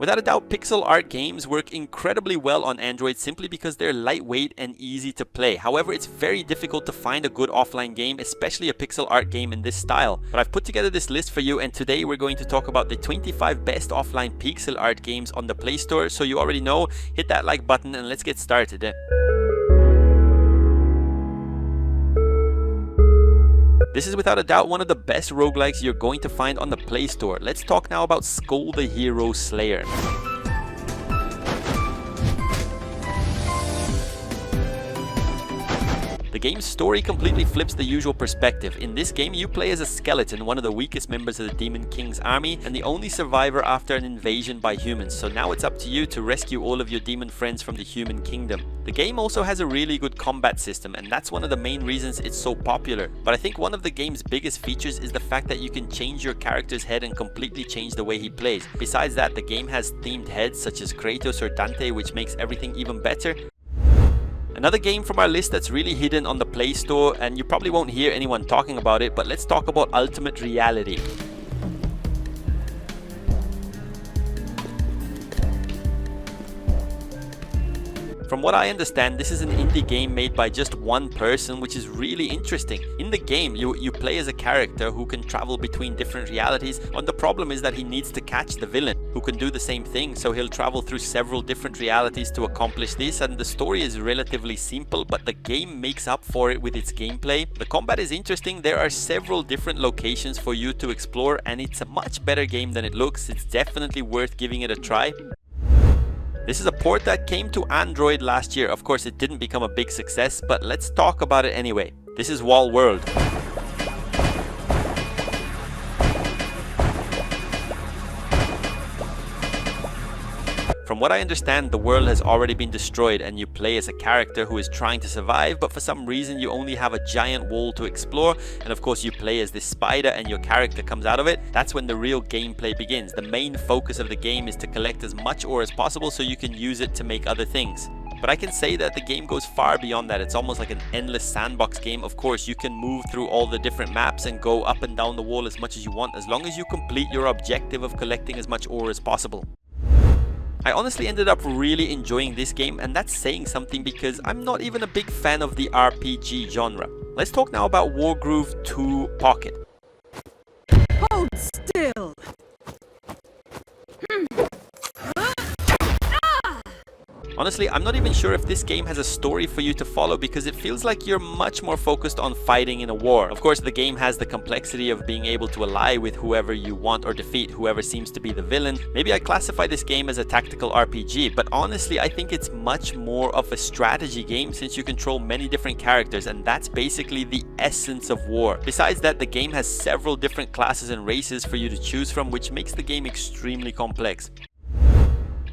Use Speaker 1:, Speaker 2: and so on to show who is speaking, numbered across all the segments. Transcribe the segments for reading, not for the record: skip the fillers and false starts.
Speaker 1: Without a doubt, pixel art games work incredibly well on Android simply because they're lightweight and easy to play. However, it's very difficult to find a good offline game, especially a pixel art game in this style. But I've put together this list for you, and today we're going to talk about the 25 best offline pixel art games on the Play Store. So you already know, hit that like button and let's get started. This is without a doubt one of the best roguelikes you're going to find on the Play Store. Let's talk now about Skull the Hero Slayer. The game's story completely flips the usual perspective. In this game, you play as a skeleton, one of the weakest members of the Demon King's army, and the only survivor after an invasion by humans. So now it's up to you to rescue all of your demon friends from the human kingdom. The game also has a really good combat system, and that's one of the main reasons it's so popular. But I think one of the game's biggest features is the fact that you can change your character's head and completely change the way he plays. Besides that, the game has themed heads such as Kratos or Dante, which makes everything even better. Another game from our list that's really hidden on the Play Store, and you probably won't hear anyone talking about it, but let's talk about Ultimate Reality. From what I understand, this is an indie game made by just one person, which is really interesting. In the game, you play as a character who can travel between different realities, and the problem is that he needs to catch the villain, who can do the same thing, so he'll travel through several different realities to accomplish this, and the story is relatively simple, but the game makes up for it with its gameplay. The combat is interesting, there are several different locations for you to explore, and it's a much better game than it looks. It's definitely worth giving it a try. This is a port that came to Android last year. Of course, it didn't become a big success, but let's talk about it anyway. This is Wall World. From what I understand, the world has already been destroyed and you play as a character who is trying to survive, but for some reason you only have a giant wall to explore, and of course you play as this spider and your character comes out of it. That's when the real gameplay begins. The main focus of the game is to collect as much ore as possible so you can use it to make other things. But I can say that the game goes far beyond that. It's almost like an endless sandbox game. Of course, you can move through all the different maps and go up and down the wall as much as you want, as long as you complete your objective of collecting as much ore as possible. I honestly ended up really enjoying this game, and that's saying something because I'm not even a big fan of the RPG genre. Let's talk now about WARGROOVE 2 Pocket.
Speaker 2: Hold still!
Speaker 1: Honestly, I'm not even sure if this game has a story for you to follow because it feels like you're much more focused on fighting in a war. Of course, the game has the complexity of being able to ally with whoever you want or defeat whoever seems to be the villain. Maybe I classify this game as a tactical RPG, but honestly, I think it's much more of a strategy game since you control many different characters, and that's basically the essence of war. Besides that, the game has several different classes and races for you to choose from, which makes the game extremely complex.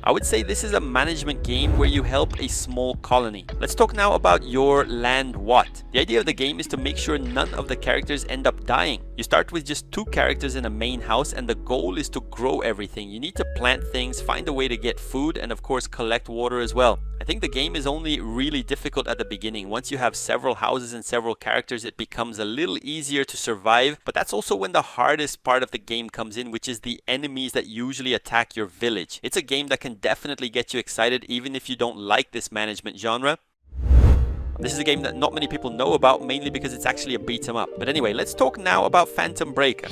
Speaker 1: I would say this is a management game where you help a small colony. Let's talk now about Your Land What. The idea of the game is to make sure none of the characters end up dying. You start with just 2 characters in a main house, and the goal is to grow everything. You need to plant things, find a way to get food, and of course collect water as well. I think the game is only really difficult at the beginning. Once you have several houses and several characters, it becomes a little easier to survive, but that's also when the hardest part of the game comes in, which is the enemies that usually attack your village. It's a game that can definitely get you excited even if you don't like this management genre. This is a game that not many people know about, mainly because it's actually a beat 'em up. But anyway, let's talk now about Phantom Breaker.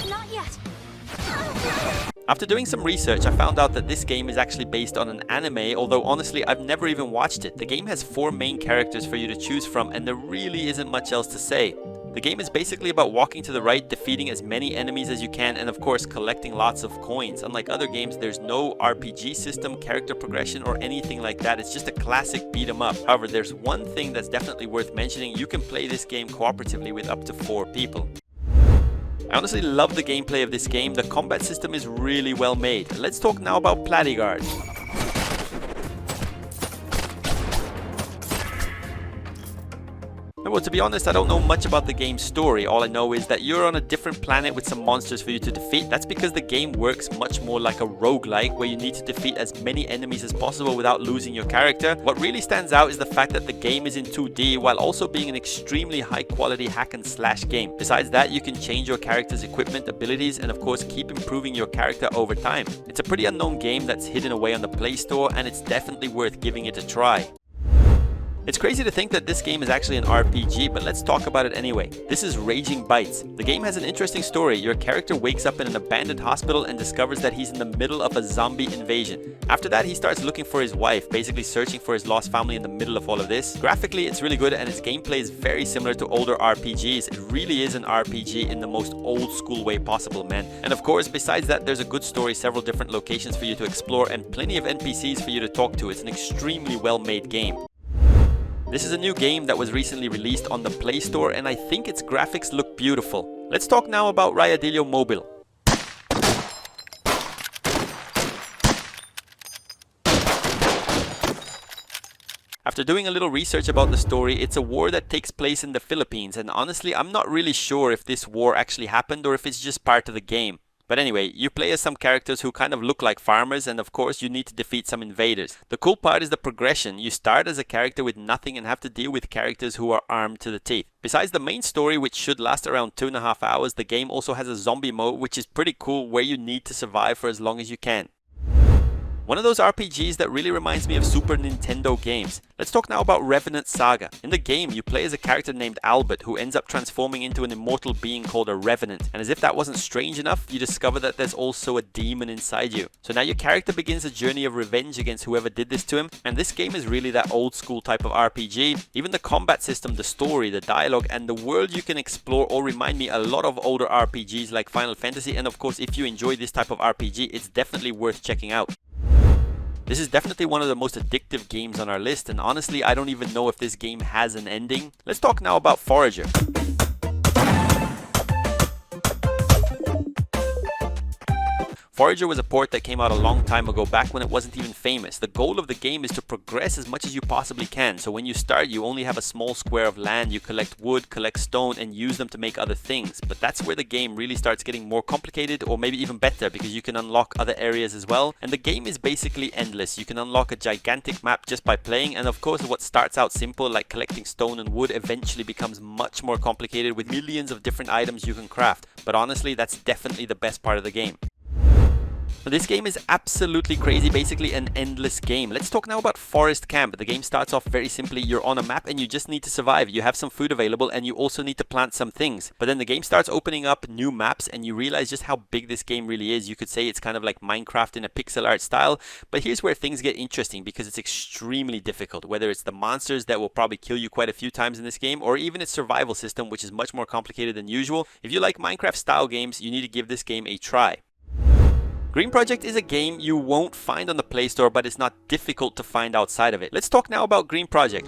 Speaker 2: Not yet.
Speaker 1: After doing some research, I found out that this game is actually based on an anime, although honestly I've never even watched it. The game has 4 main characters for you to choose from, and there really isn't much else to say. The game is basically about walking to the right, defeating as many enemies as you can, and of course collecting lots of coins. Unlike other games, there's no RPG system, character progression, or anything like that. It's just a classic beat 'em up. However, there's one thing that's definitely worth mentioning. You can play this game cooperatively with up to 4 people. I honestly love the gameplay of this game. The combat system is really well made. Let's talk now about PLATYGUARD. And well, to be honest, I don't know much about the game's story. All I know is that you're on a different planet with some monsters for you to defeat. That's because the game works much more like a roguelike, where you need to defeat as many enemies as possible without losing your character. What really stands out is the fact that the game is in 2D while also being an extremely high quality hack and slash game. Besides that, you can change your character's equipment, abilities, and of course keep improving your character over time. It's a pretty unknown game that's hidden away on the Play Store, and it's definitely worth giving it a try. It's crazy to think that this game is actually an RPG, but let's talk about it anyway. This is Raging Bites. The game has an interesting story. Your character wakes up in an abandoned hospital and discovers that he's in the middle of a zombie invasion. After that, he starts looking for his wife, basically searching for his lost family in the middle of all of this. Graphically, it's really good, and its gameplay is very similar to older RPGs. It really is an RPG in the most old school way possible, man. And of course, besides that, there's a good story, several different locations for you to explore, and plenty of NPCs for you to talk to. It's an extremely well-made game. This is a new game that was recently released on the Play Store, and I think its graphics look beautiful. Let's talk now about RAYADILLO Mobile. After doing a little research about the story, it's a war that takes place in the Philippines, and honestly, I'm not really sure if this war actually happened or if it's just part of the game. But anyway, you play as some characters who kind of look like farmers, and of course you need to defeat some invaders. The cool part is the progression. You start as a character with nothing and have to deal with characters who are armed to the teeth. Besides the main story, which should last around 2.5 hours, the game also has a zombie mode, which is pretty cool, where you need to survive for as long as you can. One of those RPGs that really reminds me of Super Nintendo games. Let's talk now about Revenant Saga. In the game, you play as a character named Albert, who ends up transforming into an immortal being called a Revenant. And as if that wasn't strange enough, you discover that there's also a demon inside you. So now your character begins a journey of revenge against whoever did this to him. And this game is really that old school type of RPG. Even the combat system, the story, the dialogue, and the world you can explore all remind me a lot of older RPGs like Final Fantasy. And of course, if you enjoy this type of RPG, it's definitely worth checking out. This is definitely one of the most addictive games on our list, and honestly, I don't even know if this game has an ending. Let's talk now about Forager. Forager was a port that came out a long time ago, back when it wasn't even famous. The goal of the game is to progress as much as you possibly can. So when you start, you only have a small square of land. You collect wood, collect stone, and use them to make other things. But that's where the game really starts getting more complicated, or maybe even better, because you can unlock other areas as well. And the game is basically endless. You can unlock a gigantic map just by playing. And of course, what starts out simple, like collecting stone and wood, eventually becomes much more complicated with millions of different items you can craft. But honestly, that's definitely the best part of the game. This game is absolutely crazy, basically an endless game. Let's talk now about Forest Camp. The game starts off very simply. You're on a map and you just need to survive. You have some food available and you also need to plant some things. But then the game starts opening up new maps and you realize just how big this game really is. You could say it's kind of like Minecraft in a pixel art style. But here's where things get interesting, because it's extremely difficult. Whether it's the monsters that will probably kill you quite a few times in this game, or even its survival system, which is much more complicated than usual. If you like Minecraft style games, you need to give this game a try. Green Project is a game you won't find on the Play Store, but it's not difficult to find outside of it. Let's talk now about Green Project.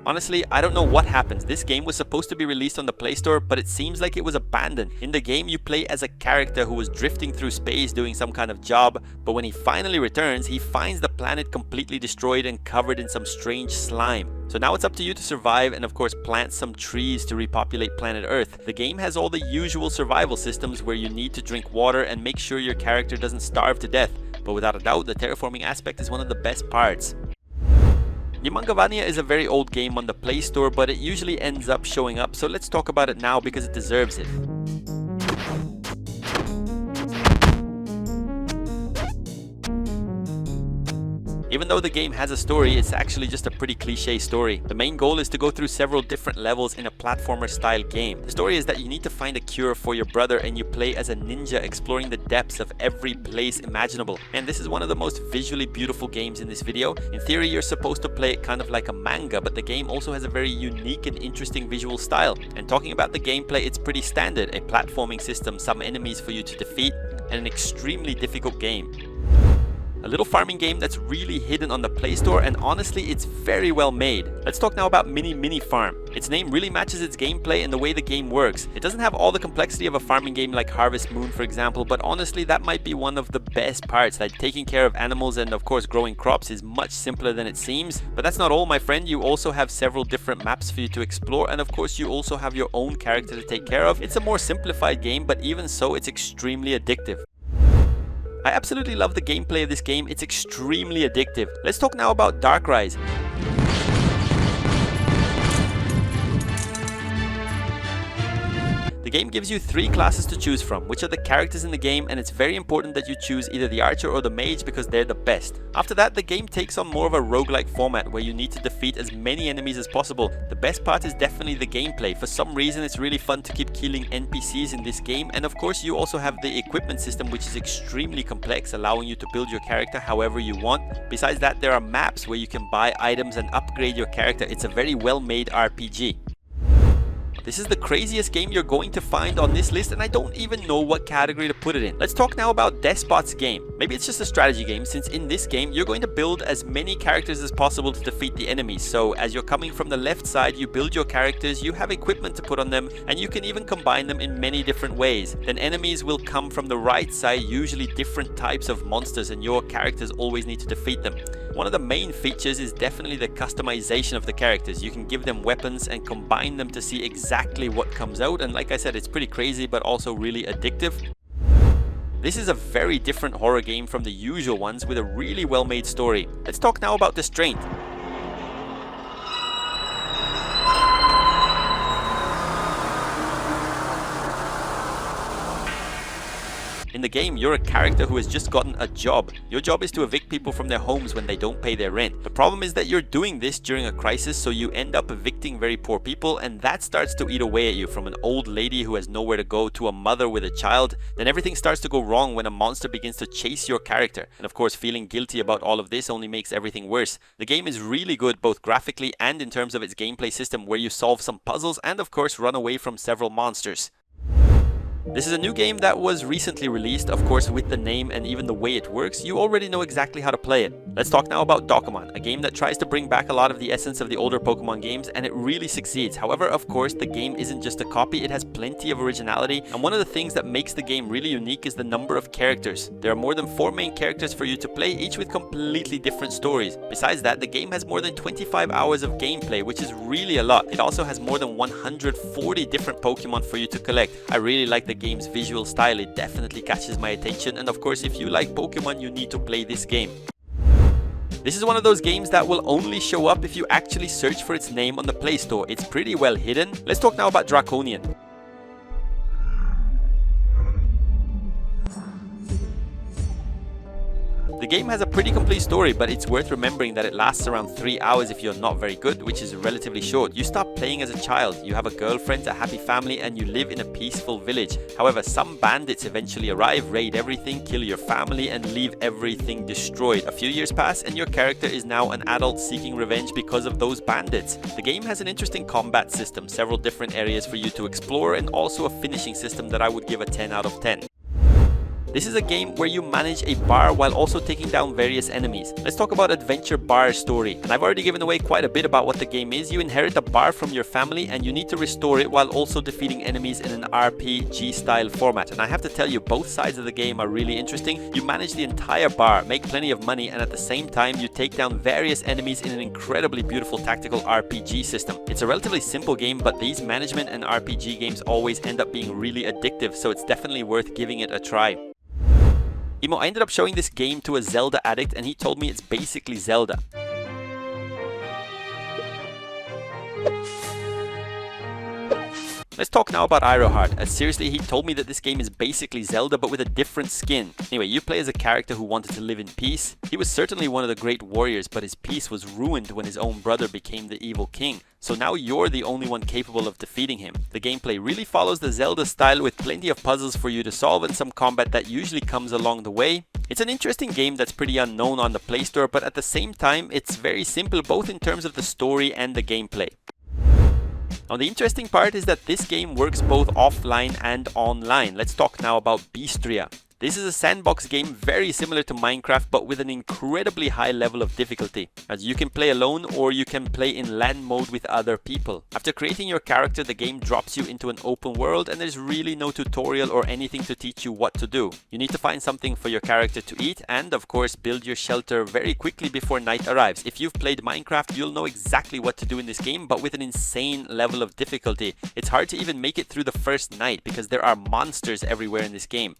Speaker 1: Honestly, I don't know what happens. This game was supposed to be released on the Play Store, but it seems like it was abandoned. In the game, you play as a character who was drifting through space doing some kind of job, but when he finally returns, he finds the planet completely destroyed and covered in some strange slime. So now it's up to you to survive and of course plant some trees to repopulate planet Earth. The game has all the usual survival systems where you need to drink water and make sure your character doesn't starve to death. But without a doubt, the terraforming aspect is one of the best parts. MANGAVANIA is a very old game on the Play Store, but it usually ends up showing up, so let's talk about it now because it deserves it. Even though the game has a story, it's actually just a pretty cliche story. The main goal is to go through several different levels in a platformer style game. The story is that you need to find a cure for your brother and you play as a ninja exploring the depths of every place imaginable. And this is one of the most visually beautiful games in this video. In theory, you're supposed to play it kind of like a manga, but the game also has a very unique and interesting visual style. And talking about the gameplay, it's pretty standard. A platforming system, some enemies for you to defeat, and an extremely difficult game. A little farming game that's really hidden on the Play Store, and honestly, it's very well made. Let's talk now about Mini Farm. Its name really matches its gameplay and the way the game works. It doesn't have all the complexity of a farming game like Harvest Moon, for example, but honestly that might be one of the best parts. Like, taking care of animals and of course growing crops is much simpler than it seems. But that's not all, my friend. You also have several different maps for you to explore, and of course you also have your own character to take care of. It's a more simplified game, but even so it's extremely addictive. I absolutely love the gameplay of this game. It's extremely addictive. Let's talk now about DARKRISE. The game gives you 3 classes to choose from, which are the characters in the game, and it's very important that you choose either the archer or the mage because they're the best. After that, the game takes on more of a roguelike format where you need to defeat as many enemies as possible. The best part is definitely the gameplay. For some reason, it's really fun to keep killing NPCs in this game, and of course you also have the equipment system, which is extremely complex, allowing you to build your character however you want. Besides that, there are maps where you can buy items and upgrade your character. It's a very well made RPG. This is the craziest game you're going to find on this list, and I don't even know what category to put it in. Let's talk now about Despot's game. Maybe it's just a strategy game, since in this game you're going to build as many characters as possible to defeat the enemies. So as you're coming from the left side, you build your characters, you have equipment to put on them, and you can even combine them in many different ways. Then enemies will come from the right side, usually different types of monsters, and your characters always need to defeat them. One of the main features is definitely the customization of the characters. You can give them weapons and combine them to see exactly what comes out, and like I said, it's pretty crazy but also really addictive. This is a very different horror game from the usual ones with a really well made story. Let's talk now about DISTRAINT. In the game, you're a character who has just gotten a job. Your job is to evict people from their homes when they don't pay their rent. The problem is that you're doing this during a crisis, so you end up evicting very poor people, and that starts to eat away at you, from an old lady who has nowhere to go to a mother with a child. Then everything starts to go wrong when a monster begins to chase your character. And of course, feeling guilty about all of this only makes everything worse. The game is really good both graphically and in terms of its gameplay system, where you solve some puzzles and of course run away from several monsters. This is a new game that was recently released. Of course, with the name and even the way it works, you already know exactly how to play it. Let's talk now about DOKIMON, a game that tries to bring back a lot of the essence of the older Pokemon games, and it really succeeds. However, of course, the game isn't just a copy, it has plenty of originality, and one of the things that makes the game really unique is the number of characters. There are more than 4 main characters for you to play, each with completely different stories. Besides that, the game has more than 25 hours of gameplay, which is really a lot. It also has more than 140 different Pokemon for you to collect. I really like the game's visual style. It definitely catches my attention, and of course if you like Pokemon, you need to play this game. This is one of those games that will only show up if you actually search for its name on the Play Store. It's pretty well hidden. Let's talk now about DRACONIAN. The game has a pretty complete story, but it's worth remembering that it lasts around 3 hours if you're not very good, which is relatively short. You start playing as a child, you have a girlfriend, a happy family, and you live in a peaceful village. However, some bandits eventually arrive, raid everything, kill your family, and leave everything destroyed. A few years pass, and your character is now an adult seeking revenge because of those bandits. The game has an interesting combat system, several different areas for you to explore, and also a finishing system that I would give a 10 out of 10. This is a game where you manage a bar while also taking down various enemies. Let's talk about Adventure Bar Story. And I've already given away quite a bit about what the game is. You inherit a bar from your family and you need to restore it while also defeating enemies in an RPG style format. And I have to tell you, both sides of the game are really interesting. You manage the entire bar, make plenty of money, and at the same time you take down various enemies in an incredibly beautiful tactical RPG system. It's a relatively simple game, but these management and RPG games always end up being really addictive, so it's definitely worth giving it a try. Imo, I ended up showing this game to a Zelda addict and he told me it's basically Zelda. Let's talk now about AIROHEART. Seriously, he told me that this game is basically Zelda but with a different skin. Anyway, you play as a character who wanted to live in peace. He was certainly one of the great warriors, but his peace was ruined when his own brother became the evil king. So now you're the only one capable of defeating him. The gameplay really follows the Zelda style with plenty of puzzles for you to solve and some combat that usually comes along the way. It's an interesting game that's pretty unknown on the Play Store, but at the same time it's very simple both in terms of the story and the gameplay. Now the interesting part is that this game works both offline and online. Let's talk now about BEASTRIA. This is a sandbox game very similar to Minecraft but with an incredibly high level of difficulty, as you can play alone or you can play in LAN mode with other people. After creating your character, the game drops you into an open world and there's really no tutorial or anything to teach you what to do. You need to find something for your character to eat and of course build your shelter very quickly before night arrives. If you've played Minecraft, you'll know exactly what to do in this game, but with an insane level of difficulty. It's hard to even make it through the first night because there are monsters everywhere in this game.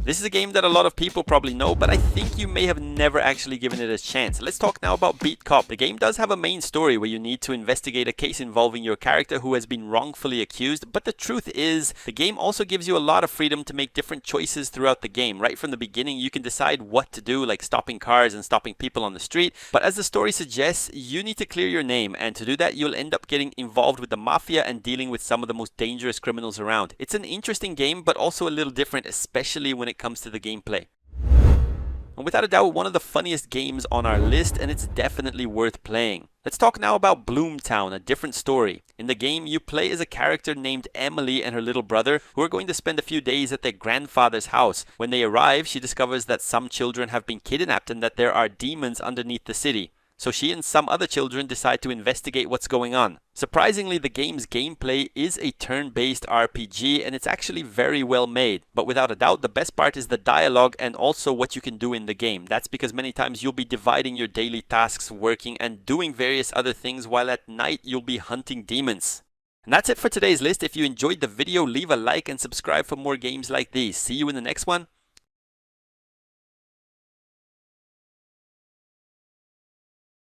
Speaker 1: This is a game that a lot of people probably know, but I think you may have never actually given it a chance. Let's talk now about Beat Cop. The game does have a main story where you need to investigate a case involving your character who has been wrongfully accused, but the truth is, the game also gives you a lot of freedom to make different choices throughout the game. Right from the beginning, you can decide what to do, like stopping cars and stopping people on the street, but as the story suggests, you need to clear your name, and to do that, you'll end up getting involved with the mafia and dealing with some of the most dangerous criminals around. It's an interesting game, but also a little different, especially when it comes to the gameplay. And without a doubt, one of the funniest games on our list, and it's definitely worth playing. Let's talk now about BLOOMTOWN, a different story. In the game, you play as a character named Emily and her little brother, who are going to spend a few days at their grandfather's house. When they arrive, she discovers that some children have been kidnapped and that there are demons underneath the city. So she and some other children decide to investigate what's going on. Surprisingly, the game's gameplay is a turn-based RPG and it's actually very well made. But without a doubt, the best part is the dialogue and also what you can do in the game. That's because many times you'll be dividing your daily tasks, working and doing various other things, while at night you'll be hunting demons. And that's it for today's list. If you enjoyed the video, leave a like and subscribe for more games like these. See you in the next one.